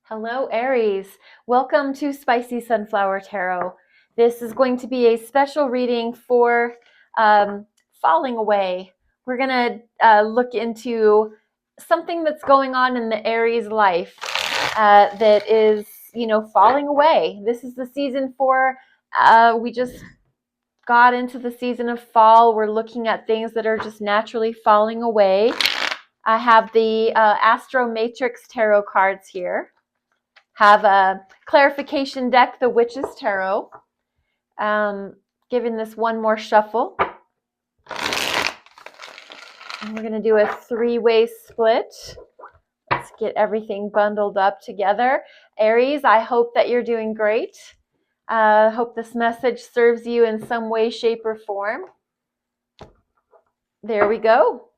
Hello, Aries. Welcome to Spicy Sunflower Tarot. This is going to be a special reading for falling away. We're going to look into something that's going on in the Aries life that is, falling away. This is the season for, we just got into the season of fall. We're looking at things that are just naturally falling away. I have the Astro Matrix Tarot cards here. Have a clarification deck, the Witch's Tarot. Giving this one more shuffle. And we're going to do a three-way split. Let's get everything bundled up together. Aries, I hope that you're doing great. Hope this message serves you in some way, shape, or form. There we go.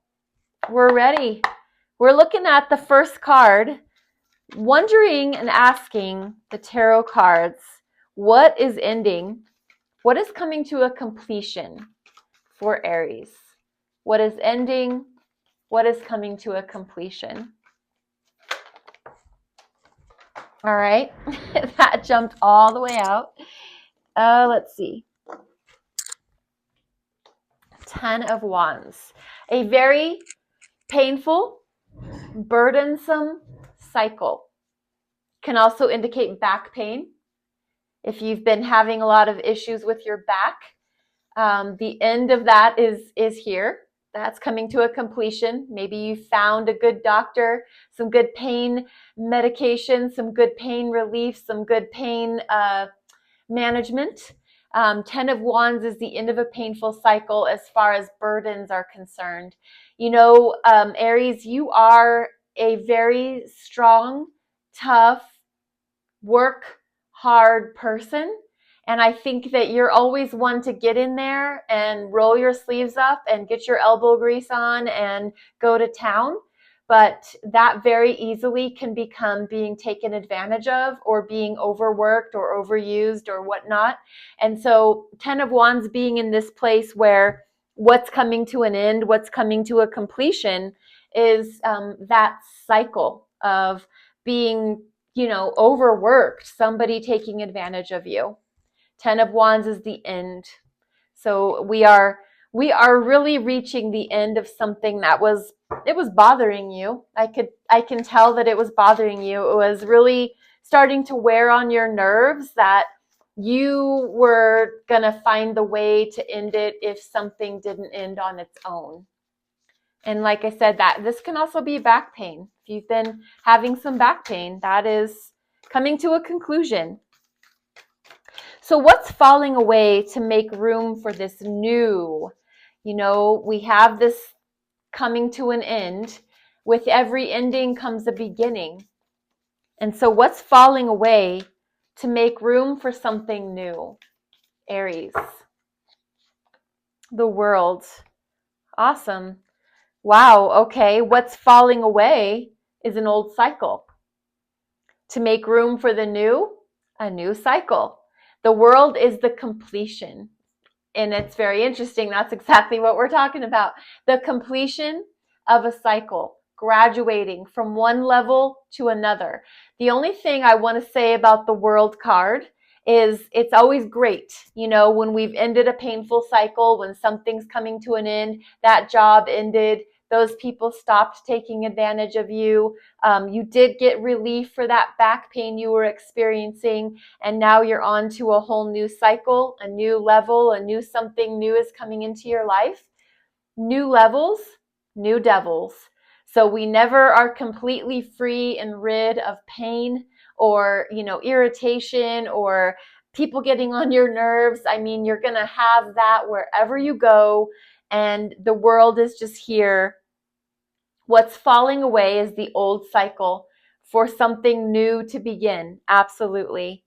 We're ready. We're looking at the first card, wondering and asking the tarot cards, what is ending? What is coming to a completion for Aries? What is ending? What is coming to a completion? All right, that jumped all the way out. Let's see. 10 of Wands. A very painful, burdensome cycle. Can also indicate back pain. If you've been having a lot of issues with your back, the end of that is here. That's coming to a completion. Maybe you found a good doctor, some good pain medication, some good pain relief, some good pain management. 10 of Wands is the end of a painful cycle as far as burdens are concerned. Aries, you are a very strong, tough, work hard person. And I think that you're always one to get in there and roll your sleeves up and get your elbow grease on and go to town. But that very easily can become being taken advantage of or being overworked or overused or whatnot. And so 10 of Wands being in this place where what's coming to an end, what's coming to a completion is that cycle of being, overworked, somebody taking advantage of you. 10 of Wands is the end. So we are really reaching the end of something that was bothering you. I can tell that it was bothering you. It was really starting to wear on your nerves that you were going to find the way to end it if something didn't end on its own. And like I said, that this can also be back pain. If you've been having some back pain, that is coming to a conclusion. So what's falling away to make room for this new? We have this coming to an end. With every ending comes a beginning. And so what's falling away to make room for something new? Aries. The World. Awesome. Wow, okay. What's falling away is an old cycle. To make room for the new, a new cycle. The World is the completion. And it's very interesting. That's exactly what we're talking about. The completion of a cycle, graduating from one level to another. The only thing I want to say about the World card is it's always great, when we've ended a painful cycle, when something's coming to an end, that job ended, those people stopped taking advantage of you. You did get relief for that back pain you were experiencing, and now you're on to a whole new cycle, a new level, something new is coming into your life. New levels, new devils. So we never are completely free and rid of pain or, irritation or people getting on your nerves. I mean, you're going to have that wherever you go. And the World is just here. What's falling away is the old cycle for something new to begin. Absolutely.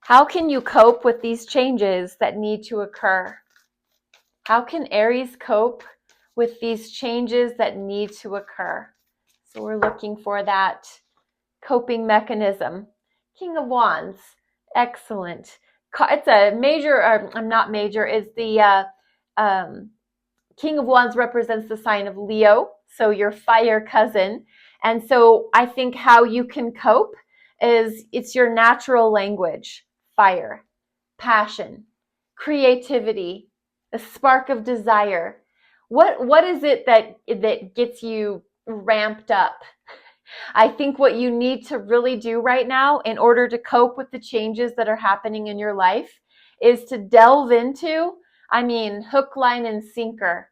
How can you cope with these changes that need to occur? How can Aries cope with these changes that need to occur? So we're looking for that coping mechanism. King of Wands. Excellent. It's a major, not major, is the King of Wands represents the sign of Leo, so your fire cousin. And so I think how you can cope is it's your natural language: fire, passion, creativity, a spark of desire. What is it that gets you ramped up? I think what you need to really do right now in order to cope with the changes that are happening in your life is to delve into, hook, line, and sinker,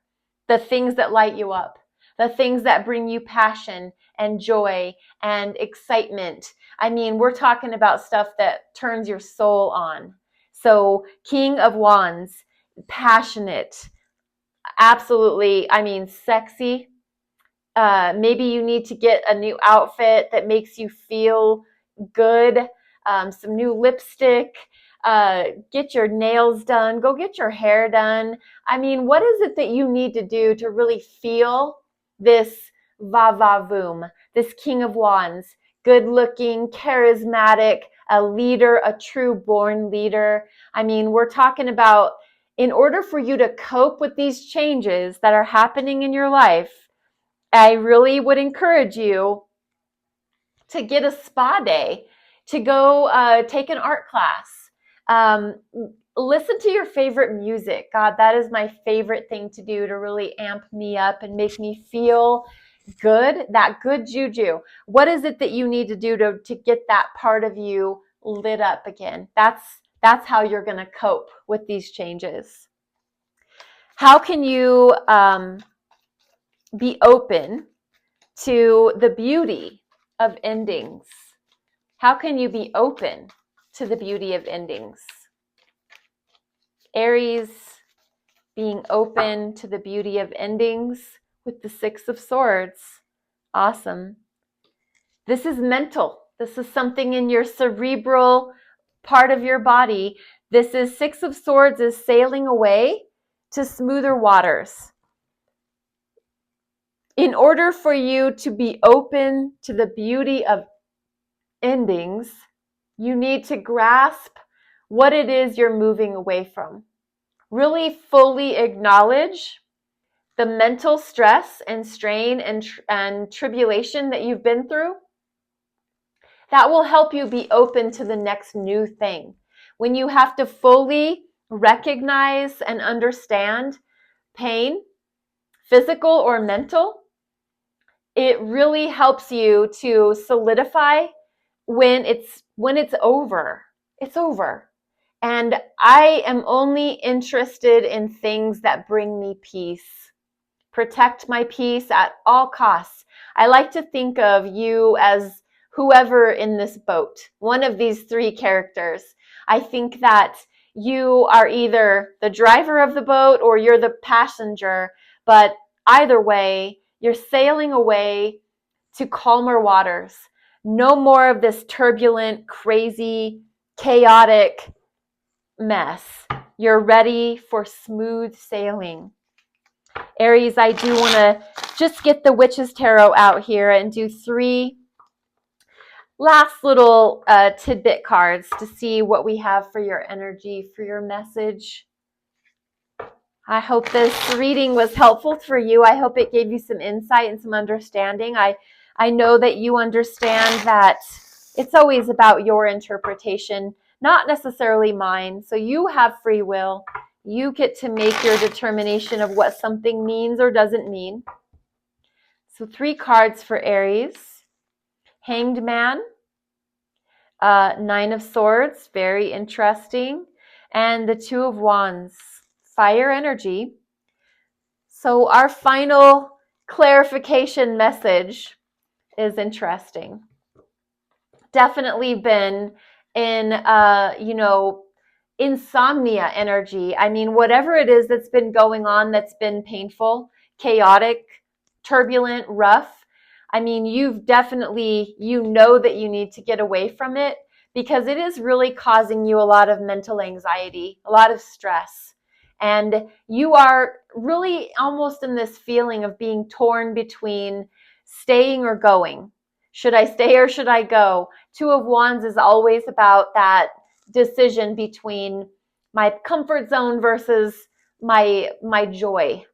the things that light you up, the things that bring you passion and joy and excitement. We're talking about stuff that turns your soul on. So, King of Wands, passionate, absolutely, sexy. Maybe you need to get a new outfit that makes you feel good, some new lipstick, get your nails done, go get your hair done. What is it that you need to do to really feel this va-va-voom, this King of Wands, good looking, charismatic, a leader, a true born leader? We're talking about, in order for you to cope with these changes that are happening in your life, I really would encourage you to get a spa day, to go take an art class. Listen to your favorite music. God, that is my favorite thing to do to really amp me up and make me feel good, that good juju. What is it that you need to do to get that part of you lit up again? That's how you're going to cope with these changes. How can you be open to the beauty of endings? How can you be open to the beauty of endings? Aries, being open to the beauty of endings with the Six of Swords. Awesome. This is mental. This is something in your cerebral part of your body. This is Six of Swords is sailing away to smoother waters. In order for you to be open to the beauty of endings, you need to grasp what it is you're moving away from. Really fully acknowledge the mental stress and strain and tribulation that you've been through. That will help you be open to the next new thing. When you have to fully recognize and understand pain, physical or mental, it really helps you to solidify when it's over. It's over. And I am only interested in things that bring me peace. Protect my peace at all costs. I like to think of you as whoever in this boat, one of these three characters. I think that you are either the driver of the boat or you're the passenger, but either way, you're sailing away to calmer waters. No more of this turbulent, crazy, chaotic mess. You're ready for smooth sailing. Aries, I do want to just get the Witch's Tarot out here and do three last little tidbit cards to see what we have for your energy, for your message. I hope this reading was helpful for you. I hope it gave you some insight and some understanding. I know that you understand that it's always about your interpretation, not necessarily mine. So you have free will. You get to make your determination of what something means or doesn't mean. So 3 cards for Aries. Hanged Man, 9 of Swords, very interesting. And the 2 of Wands, fire energy. So our final clarification message is interesting. Definitely been in, insomnia energy. Whatever it is that's been going on that's been painful, chaotic, turbulent, rough. You've definitely, that you need to get away from it because it is really causing you a lot of mental anxiety, a lot of stress. And you are really almost in this feeling of being torn between staying or going. Should I stay or should I go? 2 of Wands is always about that decision between my comfort zone versus my joy.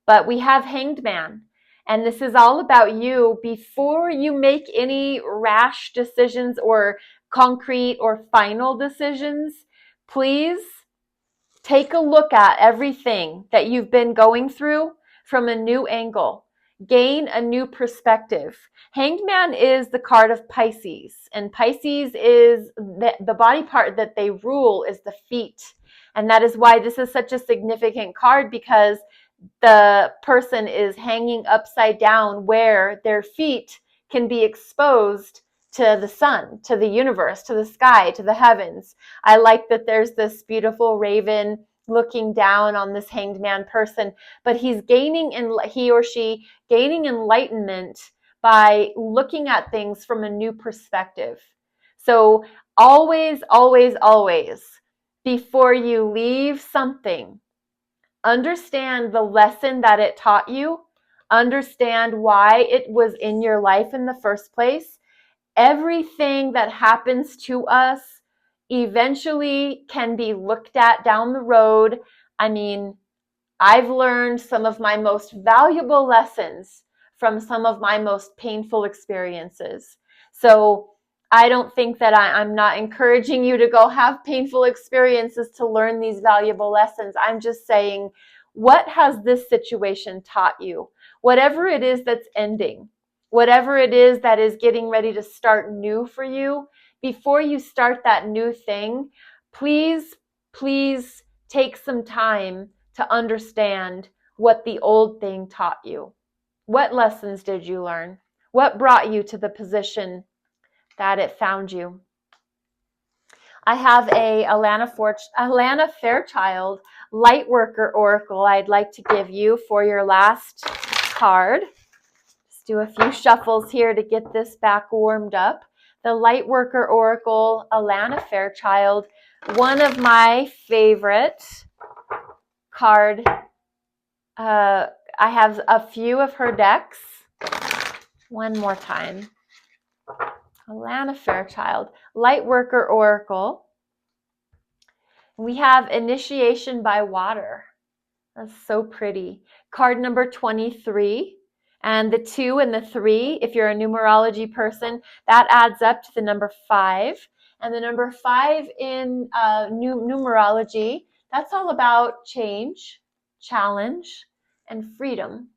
But we have Hanged Man. And this is all about you. Before you make any rash decisions or concrete or final decisions, please take a look at everything that you've been going through from a new angle. Gain a new perspective. Hanged Man is the card of Pisces, and Pisces is the body part that they rule is the feet. And that is why this is such a significant card, because the person is hanging upside down where their feet can be exposed to the sun, to the universe, to the sky, to the heavens. I like that there's this beautiful raven looking down on this hanged man person, but he or she gaining enlightenment by looking at things from a new perspective. So always, always, always, before you leave something, understand the lesson that it taught you, understand why it was in your life in the first place. Everything that happens to us eventually can be looked at down the road. I mean, I've learned some of my most valuable lessons from some of my most painful experiences. So I don't think that I'm not encouraging you to go have painful experiences to learn these valuable lessons. I'm just saying, what has this situation taught you? Whatever it is that's ending, whatever it is that is getting ready to start new for you, before you start that new thing, please, please take some time to understand what the old thing taught you. What lessons did you learn? What brought you to the position that it found you? I have a Alana Fairchild Lightworker Oracle I'd like to give you for your last card. Just do a few shuffles here to get this back warmed up. The Lightworker Oracle, Alana Fairchild, one of my favorite card. I have a few of her decks. One more time. Alana Fairchild, Lightworker Oracle. We have Initiation by Water. That's so pretty. Card number 23. And the 2 and the 3, if you're a numerology person, that adds up to the number 5. And the number 5 in numerology, that's all about change, challenge, and freedom.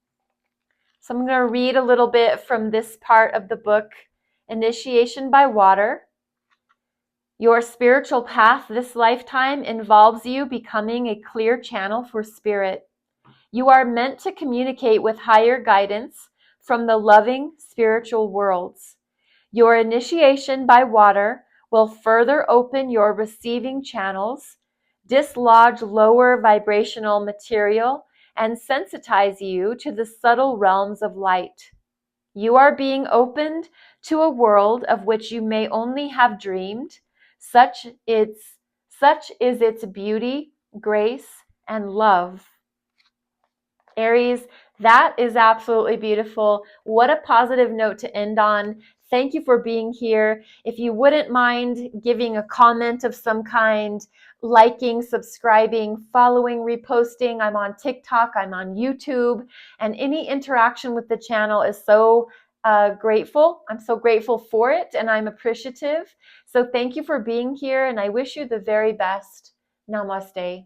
So I'm going to read a little bit from this part of the book, Initiation by Water. Your spiritual path this lifetime involves you becoming a clear channel for spirit. You are meant to communicate with higher guidance from the loving spiritual worlds. Your initiation by water will further open your receiving channels, dislodge lower vibrational material, and sensitize you to the subtle realms of light. You are being opened to a world of which you may only have dreamed. Such is its beauty, grace, and love. Aries, that is absolutely beautiful. What a positive note to end on. Thank you for being here. If you wouldn't mind giving a comment of some kind, liking, subscribing, following, reposting. I'm on TikTok, I'm on YouTube, and any interaction with the channel is so grateful. I'm so grateful for it, and I'm appreciative. So thank you for being here, and I wish you the very best. Namaste.